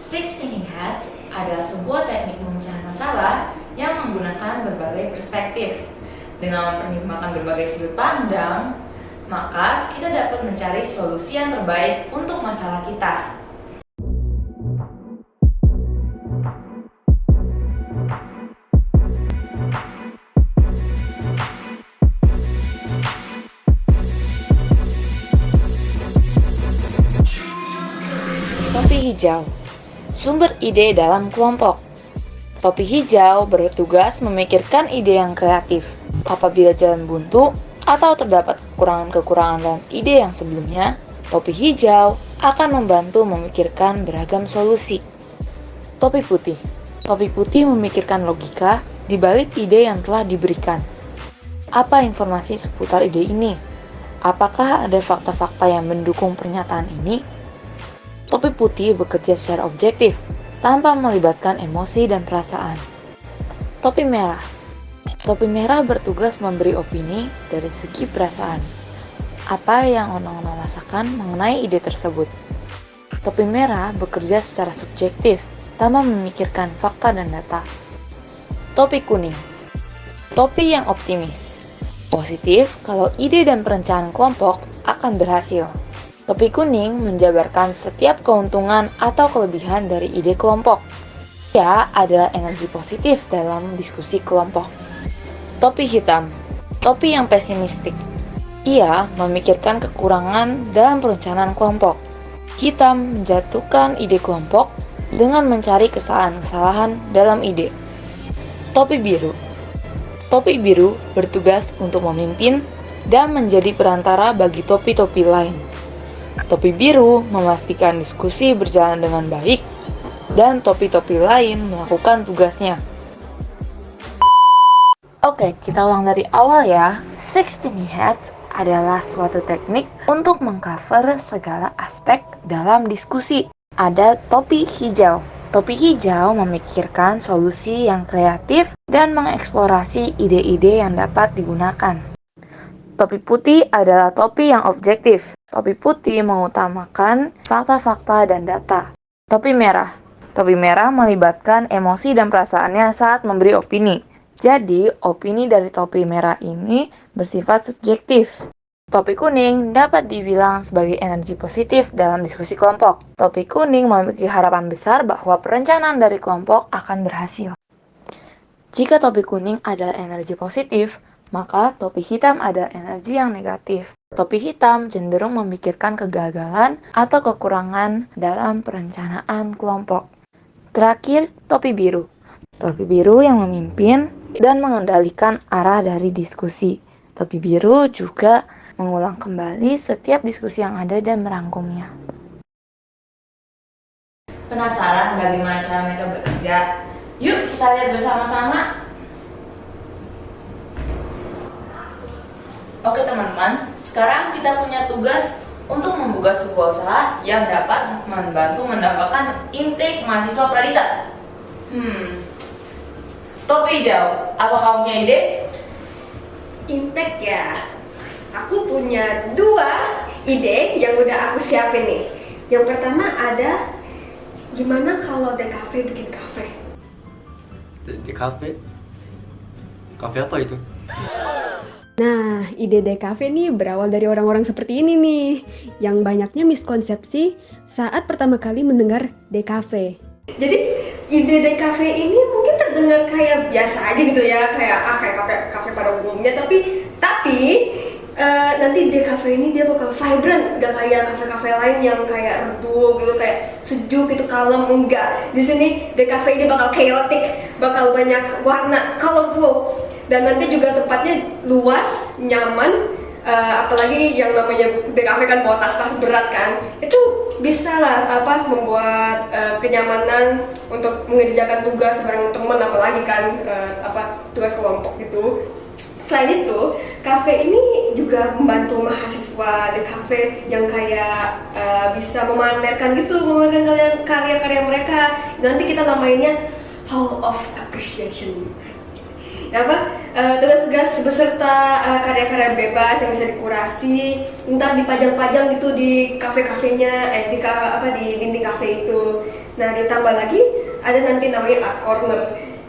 Six Thinking Hats adalah sebuah teknik pemecahan masalah yang menggunakan berbagai perspektif. Dengan mempertimbangkan berbagai sudut pandang, maka kita dapat mencari solusi yang terbaik untuk masalah kita. Topi hijau, sumber ide dalam kelompok. Topi hijau bertugas memikirkan ide yang kreatif. Apabila jalan buntu atau terdapat kekurangan-kekurangan dalam ide yang sebelumnya, topi hijau akan membantu memikirkan beragam solusi. Topi putih, topi putih memikirkan logika di balik ide yang telah diberikan. Apa informasi seputar ide ini? Apakah ada fakta-fakta yang mendukung pernyataan ini? Topi putih bekerja secara objektif, tanpa melibatkan emosi dan perasaan. Topi merah. Topi merah bertugas memberi opini dari segi perasaan. Apa yang orang-orang rasakan mengenai ide tersebut. Topi merah bekerja secara subjektif, tanpa memikirkan fakta dan data. Topi kuning. Topi yang optimis. Positif kalau ide dan perencanaan kelompok akan berhasil. Topi kuning menjabarkan setiap keuntungan atau kelebihan dari ide kelompok. Ia adalah energi positif dalam diskusi kelompok. Topi hitam, topi yang pesimistik. Ia memikirkan kekurangan dalam perencanaan kelompok. Hitam menjatuhkan ide kelompok dengan mencari kesalahan-kesalahan dalam ide. Topi biru. Topi biru bertugas untuk memimpin dan menjadi perantara bagi topi-topi lain. Topi biru memastikan diskusi berjalan dengan baik dan topi-topi lain melakukan tugasnya. Oke, kita ulang dari awal ya. Six Thinking Hats adalah suatu teknik untuk mengcover segala aspek dalam diskusi. Ada topi hijau. Topi hijau memikirkan solusi yang kreatif dan mengeksplorasi ide-ide yang dapat digunakan. Topi putih adalah topi yang objektif. Topi putih mengutamakan fakta-fakta dan data. Topi merah. Topi merah melibatkan emosi dan perasaannya saat memberi opini. Jadi, opini dari topi merah ini bersifat subjektif. Topi kuning dapat dibilang sebagai energi positif dalam diskusi kelompok. Topi kuning memiliki harapan besar bahwa perencanaan dari kelompok akan berhasil. Jika topi kuning adalah energi positif, maka topi hitam ada energi yang negatif. Topi hitam cenderung memikirkan kegagalan atau kekurangan dalam perencanaan kelompok. Terakhir, topi biru. Topi biru yang memimpin dan mengendalikan arah dari diskusi. Topi biru juga mengulang kembali setiap diskusi yang ada dan merangkumnya. Penasaran bagaimana cara mereka bekerja? Yuk kita lihat bersama-sama. Oke teman-teman, sekarang kita punya tugas untuk membuka sebuah usaha yang dapat membantu mendapatkan intake mahasiswa Pradita. Topi hijau, apa kamu punya ide? Intake ya. Aku punya 2 ide yang udah aku siapin nih. Yang pertama ada, gimana kalau DKV bikin kafe? Di kafe? Kafe apa itu? Nah, ide DKV nih berawal dari orang-orang seperti ini nih, yang banyaknya miskonsepsi saat pertama kali mendengar DKV. Jadi ide DKV ini mungkin terdengar kayak biasa aja gitu ya, kayak kafe pada umumnya, tapi nanti DKV ini dia bakal vibrant, gak kayak kafe-kafe lain yang kayak redup gitu, kayak sejuk gitu, kalem. Enggak, di sini DKV ini bakal chaotic, bakal banyak warna, colorful. Dan nanti juga tempatnya luas, nyaman, apalagi yang namanya DKV kan bawa tas-tas berat kan, itu bisa lah membuat kenyamanan untuk mengerjakan tugas bareng teman, apalagi kan tugas kelompok gitu. Selain itu, kafe ini juga membantu mahasiswa DKV yang kayak bisa memamerkan karya-karya mereka. Nanti kita namainnya Hall of Appreciation. tugas-tugas beserta karya-karya bebas yang bisa dikurasi, ntar dipajang-pajang gitu di kafe-kafenya, di dinding kafe itu. Nah, ditambah lagi ada nanti namanya art corner.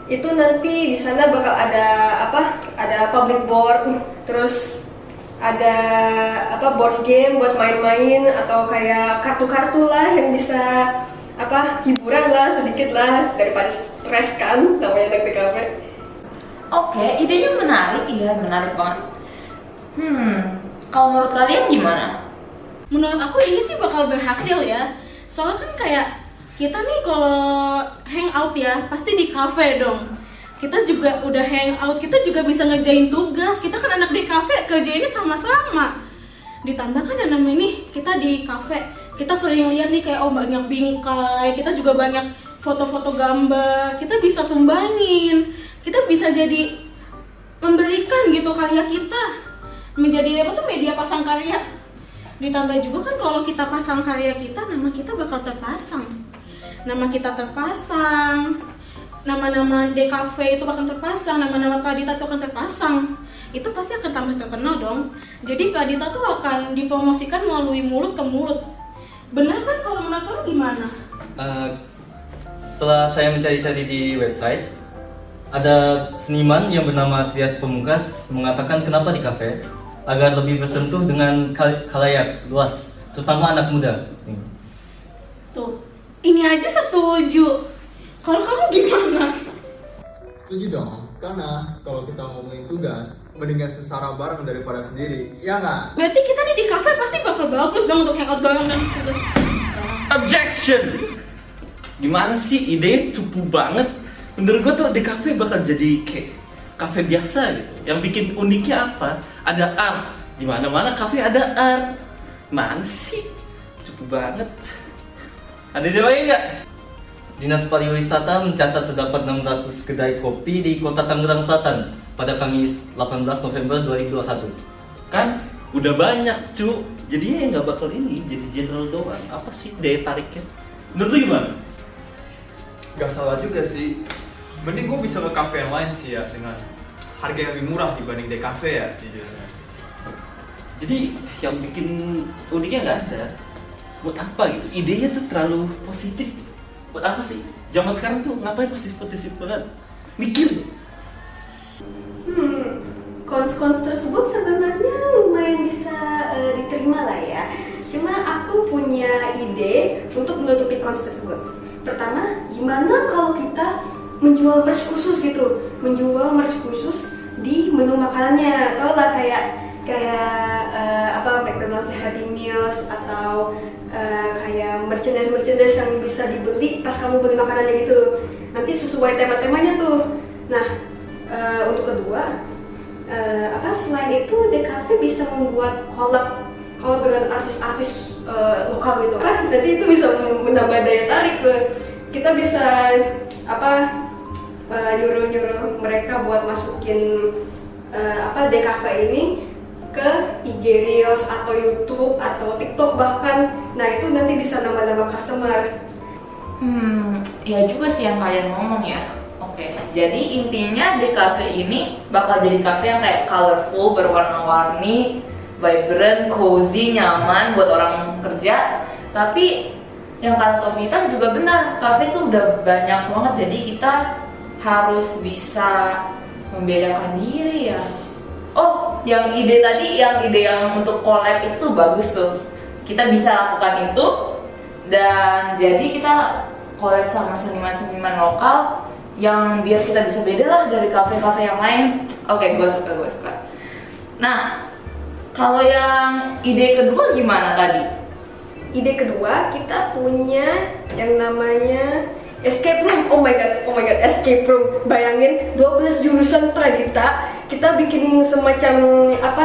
Itu nanti di sana bakal ada public board, terus ada board game buat main-main atau kayak kartu-kartu lah yang bisa hiburan lah sedikit lah daripada stres kan namanya anak di kafe. Oke, idenya menarik, iya menarik banget. Kalau menurut kalian gimana? Menurut aku ini sih bakal berhasil ya. Soalnya kan kayak kita nih kalau hangout ya pasti di kafe dong. Kita juga udah hangout, kita juga bisa ngerjain tugas. Kita kan anak di kafe kerjainnya sama-sama. Ditambah kan yang namanya nih kita di kafe, kita sering lihat nih kayak banyak bingkai, kita juga banyak foto-foto gambar, kita bisa sumbangin, kita bisa jadi memberikan gitu karya kita menjadi media pasang karya. Ditambah juga kan kalau kita pasang karya kita, nama kita bakal terpasang, nama kita terpasang, nama-nama DKV itu bakal terpasang, nama-nama Pradita itu akan terpasang. Itu pasti akan tambah terkenal dong. Jadi Pradita tuh akan dipromosikan melalui mulut ke mulut. Benar kan kalau menurut kamu gimana? Setelah saya mencari-cari di website, ada seniman yang bernama Trias Pemungkas mengatakan kenapa di kafe agar lebih bersentuh dengan khalayak luas, terutama anak muda. Tuh, ini aja setuju. Kalau kamu gimana? Setuju dong, karena kalau kita ngomongin tugas, mendingan sesara bareng daripada sendiri, ya nggak? Berarti kita nih di kafe pasti bakal bagus dong untuk hangout bareng dan tugas. Objection! Gimana sih, ide cupu banget. Menurut gue tuh di kafe bakal jadi kayak kafe biasa gitu. Yang bikin uniknya apa? Ada art. Di mana-mana kafe ada art. Mana sih? Cupu banget. Ada ide lain nggak? Dinas Pariwisata mencatat terdapat 600 kedai kopi di Kota Tangerang Selatan pada Kamis 18 November 2021. Kan udah banyak cu. Jadinya nggak bakal ini jadi general doang. Apa sih daya tariknya? Menurut lu gimana? Gak salah juga sih. Mending gue bisa ke kafe yang lain sih ya, dengan harga yang lebih murah dibanding di kafe ya. Jadi yang bikin uniknya nggak ada. Buat apa gitu? Idenya tuh terlalu positif. Buat apa sih? Zaman sekarang tuh ngapain positif banget? Mikir. Kons tersebut sebenarnya lumayan bisa diterima lah ya. Cuma aku punya ide untuk menutupi kons tersebut. Pertama, gimana kalau kita menjual merch khusus gitu, menjual merch khusus di menu makanannya, tau lah kayak McDonald's Happy Meals atau kayak merchandise yang bisa dibeli pas kamu beli makanannya gitu. Nanti sesuai tema-temanya tuh. Nah, untuk kedua, selain itu DKV bisa membuat collab dengan artis-artis lokal gitu. Nanti itu bisa menambah daya tarik tuh. Kita bisa nyuruh mereka buat masukin DKV ini ke IG Reels atau YouTube atau TikTok bahkan. Nah, itu nanti bisa nambah-nambah customer. Ya juga sih yang kalian ngomong ya. Oke, jadi intinya di cafe ini bakal jadi cafe yang kayak colorful, berwarna-warni, vibrant, cozy, nyaman buat orang kerja. Tapi yang kata Tomita juga benar, cafe itu udah banyak banget, jadi kita harus bisa membedakan diri ya. Oh, yang ide yang untuk collab itu bagus tuh. Kita bisa lakukan itu dan jadi kita collab sama seniman-seniman lokal yang biar kita bisa beda lah dari kafe-kafe yang lain. Oke, gue suka. Nah, kalau yang ide kedua gimana tadi? Ide kedua kita punya yang namanya escape room. Oh my god, escape room. Bayangin 12 jurusan Pradita, kita bikin semacam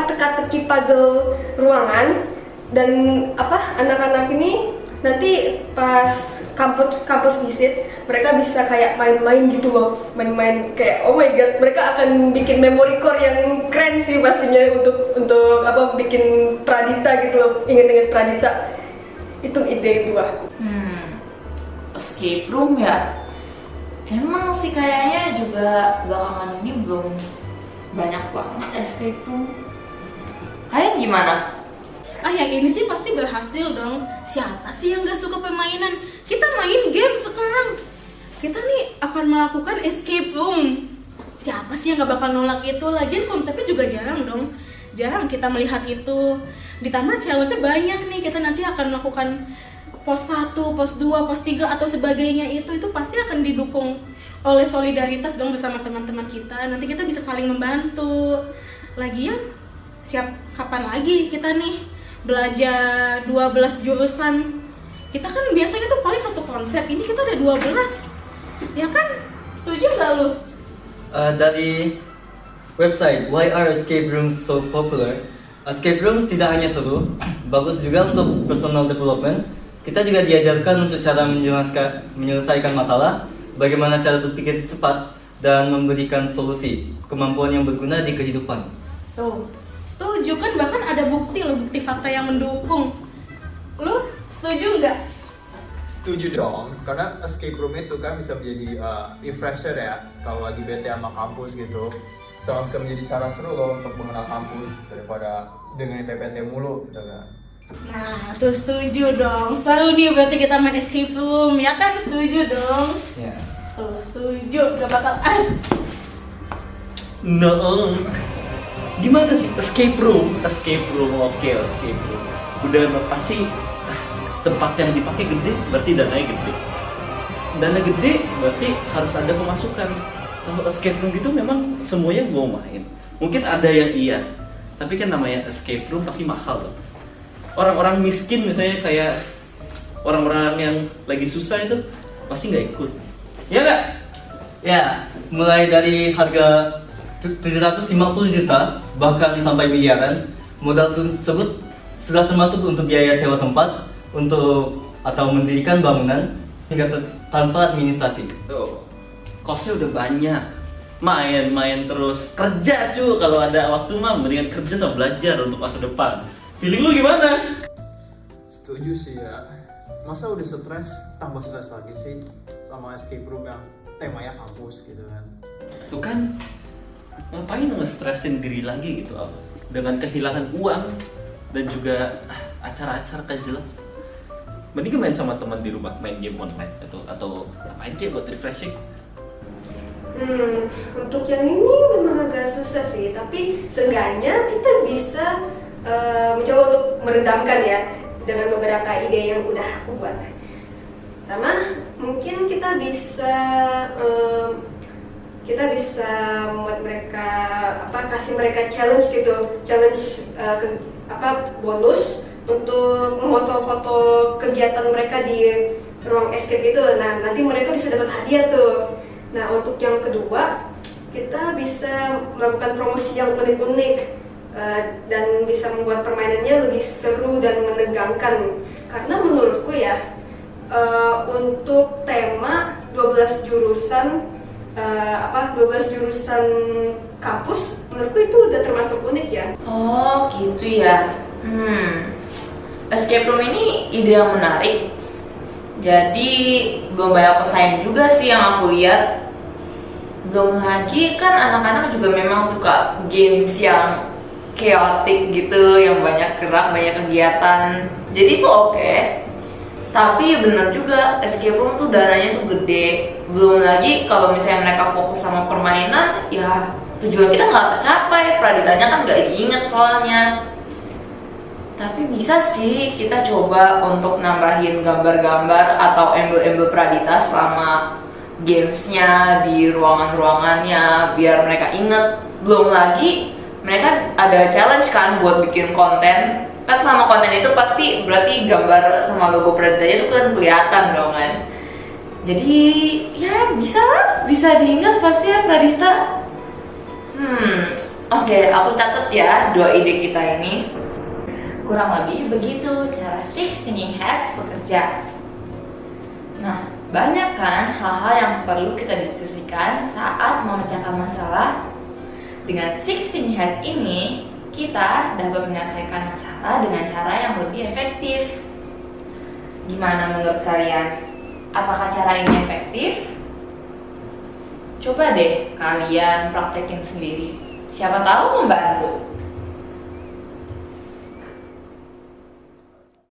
teka-teki puzzle ruangan dan anak-anak ini nanti pas kampus visit mereka bisa kayak main-main gitu loh, main-main kayak oh my god, mereka akan bikin memory core yang keren sih pastinya untuk bikin Pradita gitu loh, inget-inget Pradita. Itu ide kedua. Escape room ya. Emang sih kayaknya juga belakangan ini belum banyak banget escape room. Kalian gimana? Yang ini sih pasti berhasil dong. Siapa sih yang gak suka permainan? Kita main game sekarang. Kita nih akan melakukan escape room. Siapa sih yang gak bakal nolak itu? Lagian konsepnya juga jarang dong. Jarang kita melihat itu. Ditambah challenge-nya banyak nih. Kita nanti akan melakukan pos 1, pos 2, pos 3 atau sebagainya itu pasti akan didukung oleh solidaritas dong bersama teman-teman kita. Nanti kita bisa saling membantu. Lagian kapan lagi kita nih belajar 12 jurusan? Kita kan biasanya tuh paling satu konsep, ini kita ada 12. Ya kan? Setuju nggak lu? Dari website Why Are Escape Rooms So Popular? Escape rooms tidak hanya seru, bagus juga untuk personal development. Kita juga diajarkan untuk cara menyelesaikan masalah, bagaimana cara berpikir cepat, dan memberikan solusi, kemampuan yang berguna di kehidupan. Tuh, setuju kan? Bahkan ada bukti loh, bukti fakta yang mendukung. Lu setuju nggak? Setuju dong, karena escape room itu kan bisa menjadi refresher ya, kalau lagi bete sama kampus gitu. Sama bisa menjadi cara seru loh untuk mengenal kampus daripada dengan PPT mulu gitu kan. Nah, tuh setuju dong. Seru nih berarti kita main escape room, ya kan? Setuju dong. Ya. Tuh, setuju. Gak bakal No. Gimana sih escape room? Escape room, oke, escape room. Udah pasti tempat yang dipakai gede, berarti dananya gede. Dana gede berarti harus ada pemasukan. Kalau escape room gitu memang semuanya mau main. Mungkin ada yang iya, tapi kan namanya escape room pasti mahal loh. Orang-orang miskin misalnya kayak orang-orang yang lagi susah itu pasti nggak ikut. Ya nggak? Ya, mulai dari harga 750 juta bahkan sampai miliaran, modal tersebut sudah termasuk untuk biaya sewa tempat, untuk atau mendirikan bangunan hingga tanpa administrasi. Tuh, kosnya udah banyak. Main-main terus. Kerja cu, kalau ada waktu mah mendingan kerja sama belajar untuk masa depan. Feeling lu gimana? Setuju sih ya. Masa udah stres, tambah stres lagi sih sama escape room yang temanya kampus gitu kan. Tuh kan, ngapain nge-stressin diri lagi gitu dengan kehilangan uang dan juga acara-acara kan jelas. Mending main sama teman di rumah, main game online atau ngapain sih buat refreshing. Untuk yang ini memang agak susah sih, tapi seenggaknya kita bisa mencoba untuk meredamkan ya dengan beberapa ide yang udah aku buat. Pertama, mungkin kita bisa membuat mereka kasih mereka challenge gitu, bonus untuk foto-foto kegiatan mereka di ruang escape itu. Nah, nanti mereka bisa dapat hadiah tuh. Nah, untuk yang kedua, kita bisa melakukan promosi yang unik-unik dan bisa membuat permainannya lebih seru dan menegangkan. Karena menurutku ya, untuk tema 12 jurusan kampus, menurutku itu udah termasuk unik ya. Oh gitu ya. Escape room ini ide yang menarik. Jadi belum banyak pesaing juga sih yang aku lihat. Belum lagi kan anak-anak juga memang suka games yang chaotic gitu, yang banyak gerak, banyak kegiatan. Jadi itu oke. Tapi bener juga, escape room tuh dananya tuh gede. Belum lagi kalau misalnya mereka fokus sama permainan, ya tujuan kita nggak tercapai, praditanya kan nggak diinget soalnya. Tapi bisa sih kita coba untuk nambahin gambar-gambar atau embel-embel pradita selama gamesnya di ruangan-ruangannya biar mereka inget. Belum lagi mereka ada challenge kan buat bikin konten. Kan selama konten itu pasti berarti gambar sama logo praditanya itu kan kelihatan dong kan. Jadi ya bisa lah, bisa diingat pasti ya pradita. Oke, aku catat ya 2 ide kita ini. Kurang lebih begitu cara 6 Thinking Hats bekerja. Nah, banyak kan hal-hal yang perlu kita diskusikan saat memecahkan masalah. Dengan 6 Thinking Hats ini, kita dapat menyelesaikan masalah dengan cara yang lebih efektif. Gimana menurut kalian? Apakah cara ini efektif? Coba deh kalian praktekin sendiri. Siapa tahu membantu.